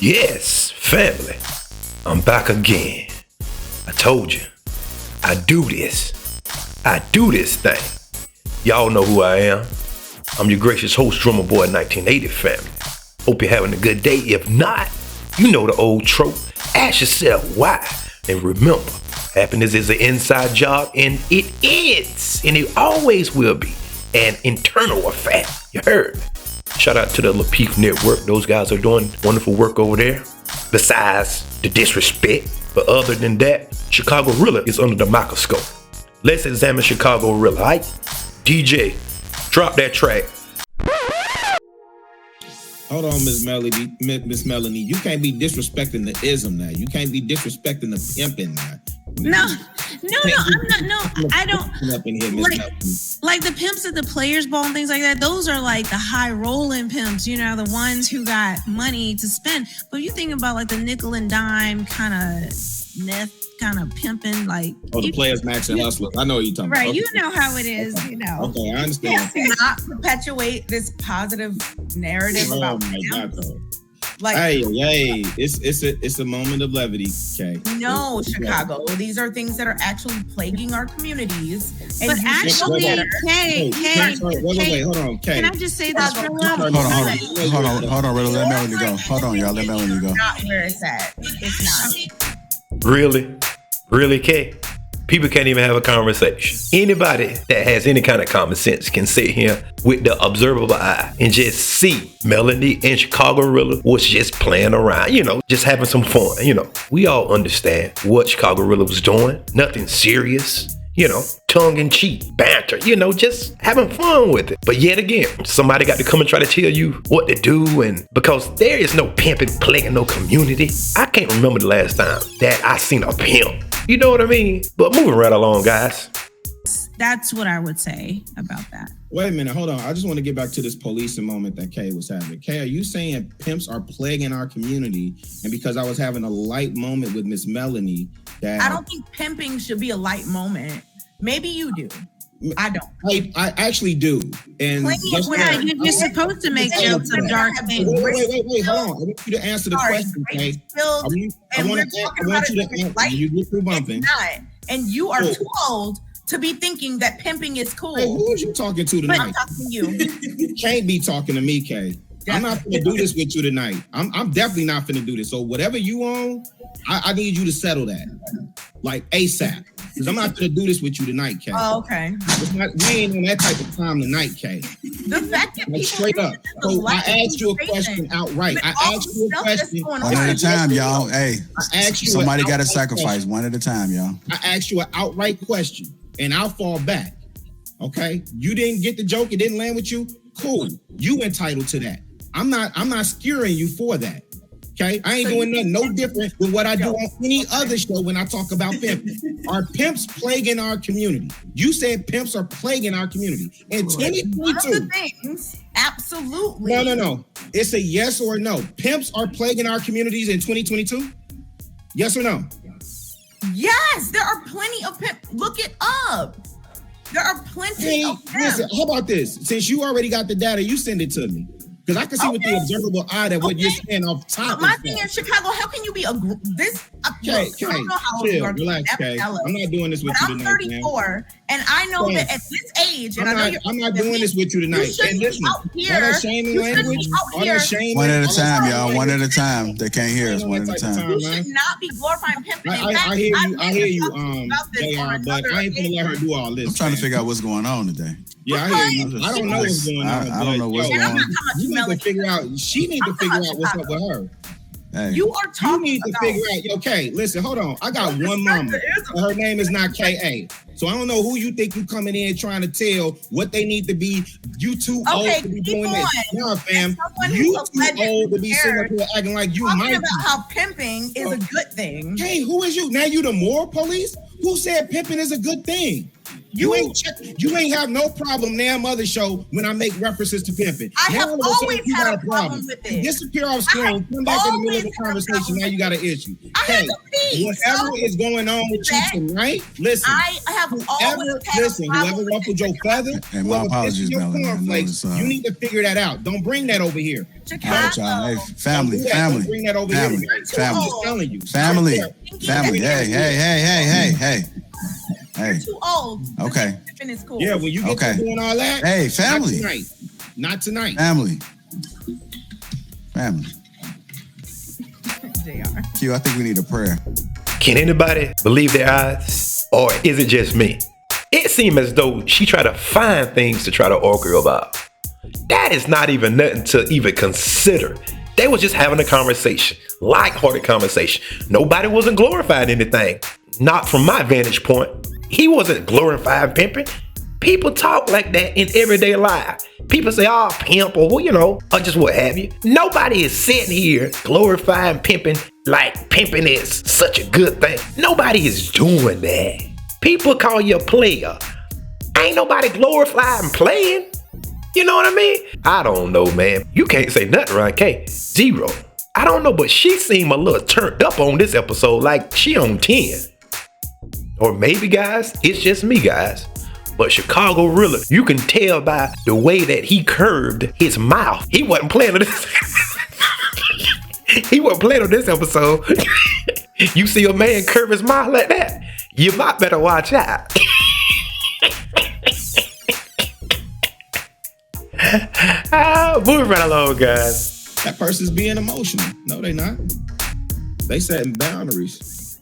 Yes, family. I'm back again. I told you. I do this. I do this thing. Y'all know who I am. I'm your gracious host, Drummer Boy 1980 family. Hope you're having a good day. If not, you know the old trope. Ask yourself why. And remember, happiness is an inside job, and it is, and it always will be, an internal affair. You heard me? Shout out to the LaPeef Network. Those guys are doing wonderful work over there. Besides the disrespect, but other than that, Chicago Rilla is under the microscope. Let's examine Chicago Rilla, alright? DJ, drop that track. Hold on, Miss Melanie. You can't be disrespecting the ism now. You can't be disrespecting the pimping now. No, I'm not. No, I don't. Like the pimps at the Players Ball and things like that. Those are like the high rolling pimps, you know, the ones who got money to spend. But you think about like the nickel and dime kind of meth, kind of pimping, like the Players, Max, and Hustlers. I know what you're talking about. Right, you know how it is. You know. Okay, I understand. To not perpetuate this positive narrative about pimps. Like, hey, it's a moment of levity, Kay. No, Chicago. These are things that are actually plaguing our communities. And but actually, Kay, hold on, Kay. Can I just say this? Hold on, Rilla. Let Melanie go. Hold on, y'all. Let Melanie go. Not where it's at. It's not. Really, Kay? People can't even have a conversation. Anybody that has any kind of common sense can sit here with the observable eye and just see Melanie and Chicago Rilla was just playing around, you know, just having some fun, you know. We all understand what Chicago Rilla was doing. Nothing serious, you know, tongue-in-cheek, banter, you know, just having fun with it. But yet again, somebody got to come and try to tell you what to do, and because there is no pimping plaguing no community. I can't remember the last time that I seen a pimp. You know what I mean? But moving right along, guys. That's what I would say about that. Wait a minute, hold on. I just want to get back to this policing moment that Kay was having. Kay, are you saying pimps are plaguing our community? And because I was having a light moment with Miss Melanie, that I don't think pimping should be a light moment. Maybe you do. I don't. I actually do. And you're supposed to make jokes of dark things. Wait, hold on. I want you to answer the question, Kay. I want you to answer. You get through bumping. It's not. And you are too old to be thinking that pimping is cool. Hey, who is you talking to tonight? I'm talking to you. You can't be talking to me, Kay. I'm not gonna do this with you tonight. I'm definitely not gonna do this. So whatever you own, I need you to settle that, like ASAP. Because I'm not gonna do this with you tonight, Kay. Oh, okay. We ain't on that type of time tonight, Kay. The fact that like straight up. So I asked you a question outright. I asked you a question. One at a time, y'all. Hey, I asked you somebody got to sacrifice. One at a time, y'all. I asked you an outright question, and I'll fall back. Okay, you didn't get the joke. It didn't land with you. Cool. You entitled to that. I'm not skewering you for that. Okay, I ain't doing nothing no different than what I do on any other show when I talk about pimping. Are pimps plaguing our community? You said pimps are plaguing our community. In 2022. One of the things, absolutely. No. It's a yes or no. Pimps are plaguing our communities in 2022? Yes or no? Yes, there are plenty of pimps. Look it up. There are plenty of pimps. Listen, how about this? Since you already got the data, you send it to me. Because I can see with the observable eye that what you're saying off top. My thing in Chicago, how can you be this? Kay, chill, relax, Kay. I'm not doing this with you tonight. I'm 34, and I know that at this age, and I'm not doing this with you tonight. And listen, all that shaming language, all that shame. One at a time, y'all. One at a time. They can't hear us. One at a time. You should not be glorifying pimping. I hear you, JR, but I ain't gonna let her do all this. I'm trying to figure out what's going on today. Yeah, I hear you. I don't know what's going on. I don't know what's going on. You need to figure out. She need to figure out what's up with her. Hey. You are talking. You need to figure out. Okay, listen, hold on. I got one mama. Her name is not K.A. So I don't know who you think you coming in trying to tell what they need to be. You too old to be doing this. Nah, fam. You too old to be sitting up here acting like you might. About how pimping is a good thing. Hey, who is you? Now you the moral police? Who said pimping is a good thing? You ain't have no problem now mother show when I make references to pimping. I now have always had a problem with it. Disappear off screen, come back in the middle of the conversation, now you got an issue. Hey, whatever is going on with you tonight, listen. I have always had whoever ruffled your feather, and my apologies, Melanie. You need to figure that out. Don't bring that over here. Hey, family. Bring that over here. Family. Hey. You're too old. Okay. Yeah, when you get to doing all that. Hey, family. Not tonight. Family. JR. Q, I think we need a prayer. Can anybody believe their eyes? Or is it just me? It seemed as though she tried to find things to try to argue about. That is not even nothing to even consider. They was just having a conversation, light-hearted conversation. Nobody wasn't glorifying anything. Not from my vantage point. He wasn't glorifying pimping. People talk like that in everyday life. People say, oh, pimp, or or just what have you. Nobody is sitting here glorifying pimping like pimping is such a good thing. Nobody is doing that. People call you a player. Ain't nobody glorifying playing. You know what I mean? I don't know, man. You can't say nothing right, K. Zero. I don't know, but she seemed a little turned up on this episode, like she on 10. Or maybe, guys, it's just me, guys. But Chicago Rilla, you can tell by the way that he curved his mouth. He wasn't playing on this. He wasn't playing on this episode. You see a man curve his mouth like that, you might better watch out. Moving right along, guys. That person's being emotional. No, they not. They setting boundaries.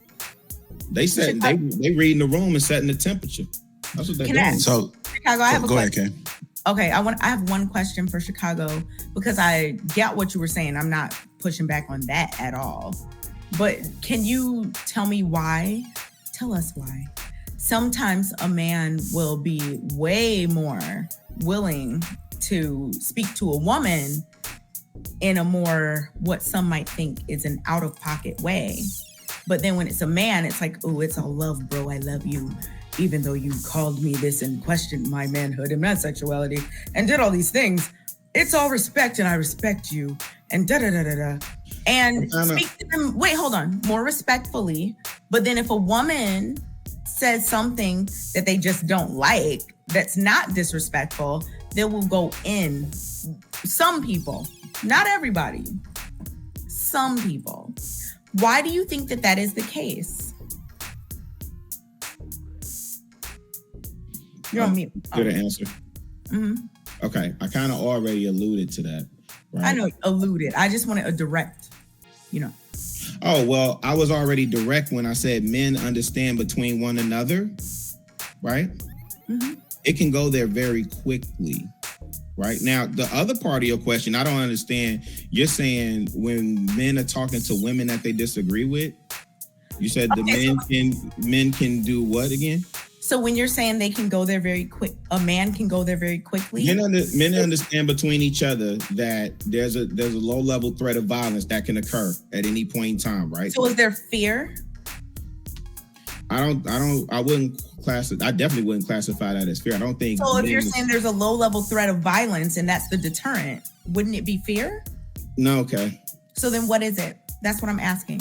They reading the room and setting the temperature. That's what they're doing. So, Chicago, I have a question. Ahead, Kay. Okay, I have one question for Chicago because I get what you were saying. I'm not pushing back on that at all. But can you tell me why? Tell us why. Sometimes a man will be way more willing to speak to a woman in a more, what some might think is an out-of-pocket way. But then when it's a man, it's like, oh, it's all love, bro. I love you. Even though you called me this and questioned my manhood and my sexuality and did all these things, it's all respect and I respect you and da-da-da-da-da. And speak to them, wait, hold on, more respectfully. But then if a woman says something that they just don't like, that's not disrespectful, they will go in. Some people, not everybody, some people. Why do you think that that is the case? You're on mute. Good answer. Mm-hmm. Okay, I kind of already alluded to that. Right? I know, alluded. I just wanted a direct, Oh, well, I was already direct when I said men understand between one another, right? Mm-hmm. It can go there very quickly. Right now, the other part of your question, I don't understand. You're saying when men are talking to women that they disagree with, you said men can do what again? So when you're saying they can go there very quick, a man can go there very quickly. Men understand between each other that there's a low level threat of violence that can occur at any point in time, right? So is there fear? I definitely wouldn't classify that as fear. I don't think. So if you're saying there's a low level threat of violence and that's the deterrent, wouldn't it be fear? No, okay. So then what is it? That's what I'm asking.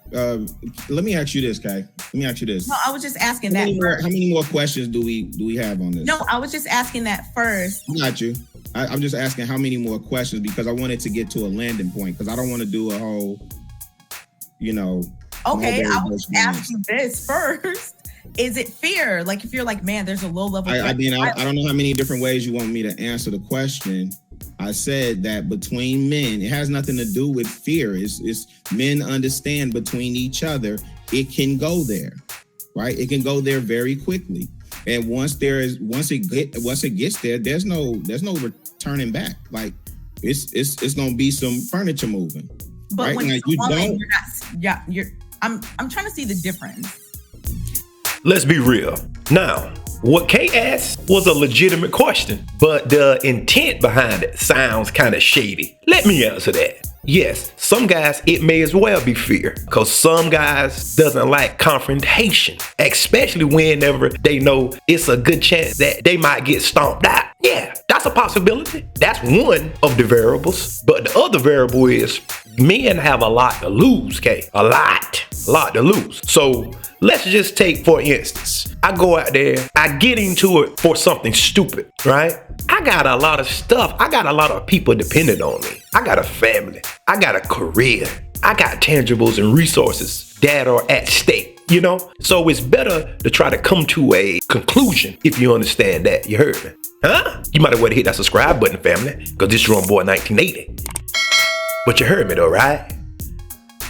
Let me ask you this, Kai. Let me ask you this. No, I was just asking how many more questions do we have on this? No, I was just asking that first. I got you. I'm just asking how many more questions because I wanted to get to a landing point because I don't want to do a whole, Okay, I was asking this first. Is it fear? Like if you're like, man, there's a low level. I don't know how many different ways you want me to answer the question. I said that between men, it has nothing to do with fear. It's men understand between each other. It can go there, right? It can go there very quickly. And once it gets there, there's no returning back. Like it's gonna be some furniture moving. But right? when now, you don't, I'm trying to see the difference. Let's be real. Now, what Kay asked was a legitimate question, but the intent behind it sounds kind of shady. Let me answer that. Yes, some guys, it may as well be fear, because some guys doesn't like confrontation, especially whenever they know it's a good chance that they might get stomped out. Yeah, that's a possibility. That's one of the variables. But the other variable is men have a lot to lose, Kay. A lot to lose. So let's just take, for instance, I go out there, I get into it for something stupid, right? I got a lot of stuff. I got a lot of people dependent on me. I got a family. I got a career. I got tangibles and resources that are at stake, you know? So it's better to try to come to a conclusion, if you understand that. You heard me? Huh? You might have well hit that subscribe button, family, because this is your own boy 1980. But you heard me though, right?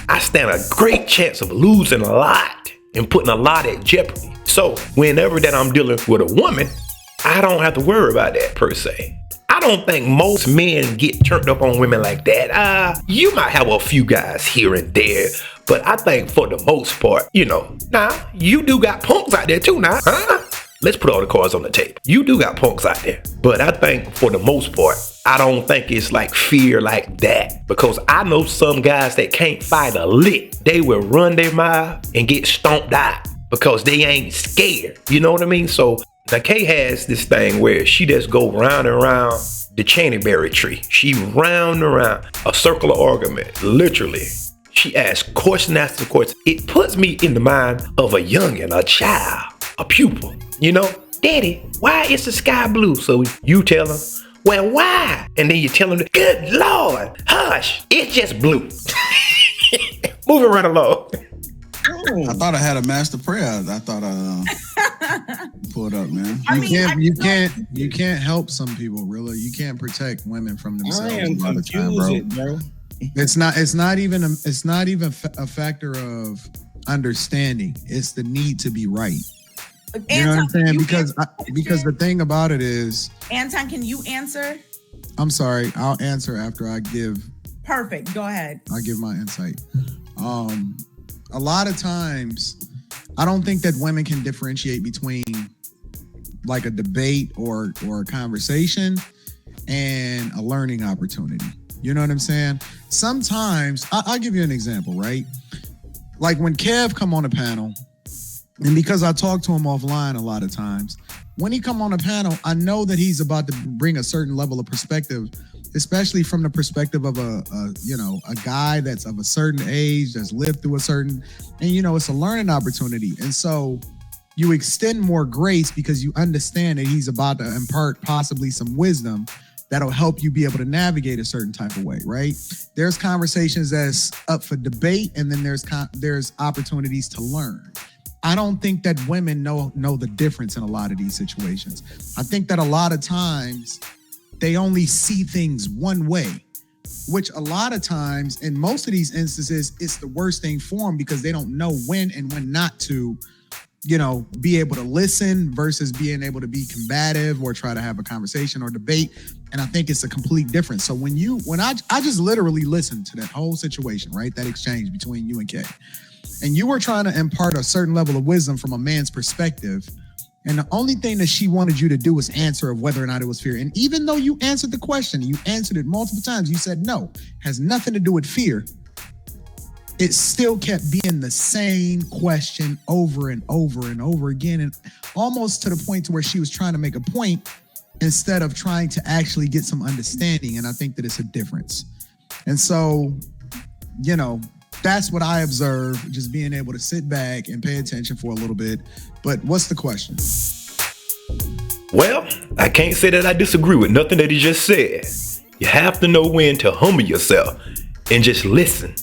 I stand a great chance of losing a lot and putting a lot at jeopardy. So whenever that I'm dealing with a woman, I don't have to worry about that per se. I don't think most men get turned up on women like that. You might have a few guys here and there, but I think for the most part, you know, you do got punks out there too now, huh? Let's put all the cards on the table. You do got punks out there, but I think for the most part, I don't think it's like fear like that, because I know some guys that can't fight a lick. They will run their mouth and get stomped out because they ain't scared. You know what I mean? So now Kay has this thing where she just go round and round the Chaneyberry tree. She round and around a circle of argument, literally. She asks question after question. It puts me in the mind of a youngin', a child, a pupil. You know, Daddy, why is the sky blue? So you tell him, well, why? And then you tell him, good Lord, hush, it's just blue. Moving right along. I thought I had a master prayer. I thought I pulled up, man. You can't help some people, Rilla. You can't protect women from themselves. I am all the time, bro. It's not even a factor of understanding. It's the need to be right. You know what I'm saying? Because the thing about it is, Anton, can you answer? I'm sorry. I'll answer after I give. Perfect. Go ahead. I'll give my insight. A lot of times, I don't think that women can differentiate between like a debate or a conversation and a learning opportunity. You know what I'm saying? Sometimes, I'll give you an example, right? Like when Kev come on a panel, and because I talk to him offline a lot of times, when he come on a panel, I know that he's about to bring a certain level of perspective, especially from the perspective of a guy that's of a certain age, that's lived through a certain, and it's a learning opportunity. And so you extend more grace because you understand that he's about to impart possibly some wisdom that'll help you be able to navigate a certain type of way, right? There's conversations that's up for debate, and then there's opportunities to learn. I don't think that women know the difference in a lot of these situations. I think that a lot of times they only see things one way, which a lot of times, in most of these instances, it's the worst thing for them because they don't know when and when not to, be able to listen versus being able to be combative or try to have a conversation or debate. And I think it's a complete difference. So when I just literally listened to that whole situation, right? That exchange between you and Kay. And you were trying to impart a certain level of wisdom from a man's perspective. And the only thing that she wanted you to do was answer of whether or not it was fear. And even though you answered the question, you answered it multiple times, you said no, has nothing to do with fear. It still kept being the same question over and over and over again. And almost to the point to where she was trying to make a point instead of trying to actually get some understanding. And I think that it's a difference. And so, that's what I observe, just being able to sit back and pay attention for a little bit. But what's the question? Well, I can't say that I disagree with nothing that he just said. You have to know when to humble yourself and just listen.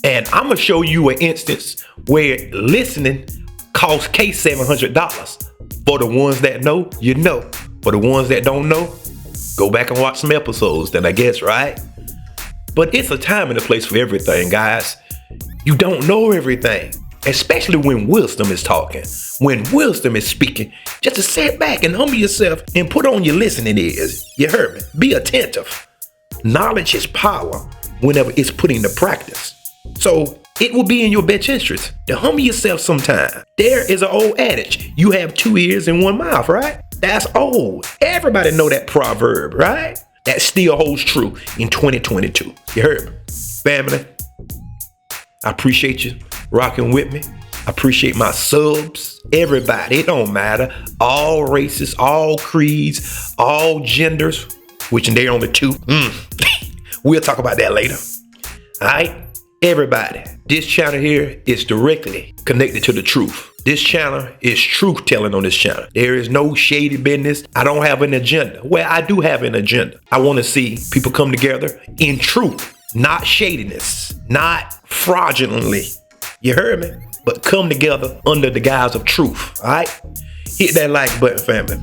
And I'm going to show you an instance where listening costs Kay $700. For the ones that know, you know. For the ones that don't know, go back and watch some episodes then, I guess, right? But it's a time and a place for everything, guys. You don't know everything, especially when wisdom is talking. When wisdom is speaking, just to sit back and humble yourself and put on your listening ears. You heard me? Be attentive. Knowledge is power whenever it's put into practice. So it will be in your best interest to humble yourself sometime. There is an old adage, you have 2 ears and 1 mouth, right? That's old. Everybody know that proverb, right? That still holds true in 2022. You heard me? Family, I appreciate you rocking with me. I appreciate my subs. Everybody, it don't matter. All races, all creeds, all genders, which they're only two. We'll talk about that later. All right? Everybody, this channel here is directly connected to the truth. This channel is truth telling on this channel. There is no shady business. I don't have an agenda. Well, I do have an agenda. I want to see people come together in truth, not shadiness, not fraudulently. You heard me? But come together under the guise of truth. All right? Hit that like button, family.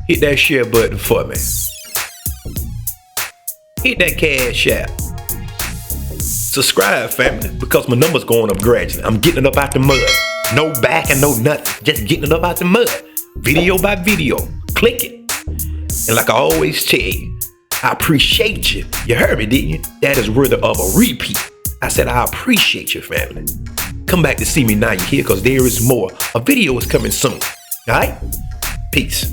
Hit that share button for me. Hit that cash app. Subscribe, family, because my number's going up gradually. I'm getting it up out the mud. No back and no nothing. Just getting it up out the mud. Video by video. Click it. And like I always tell you, I appreciate you. You heard me, didn't you? That is worthy of a repeat. I said I appreciate you, family. Come back to see me now you're here, because there is more. A video is coming soon. All right? Peace.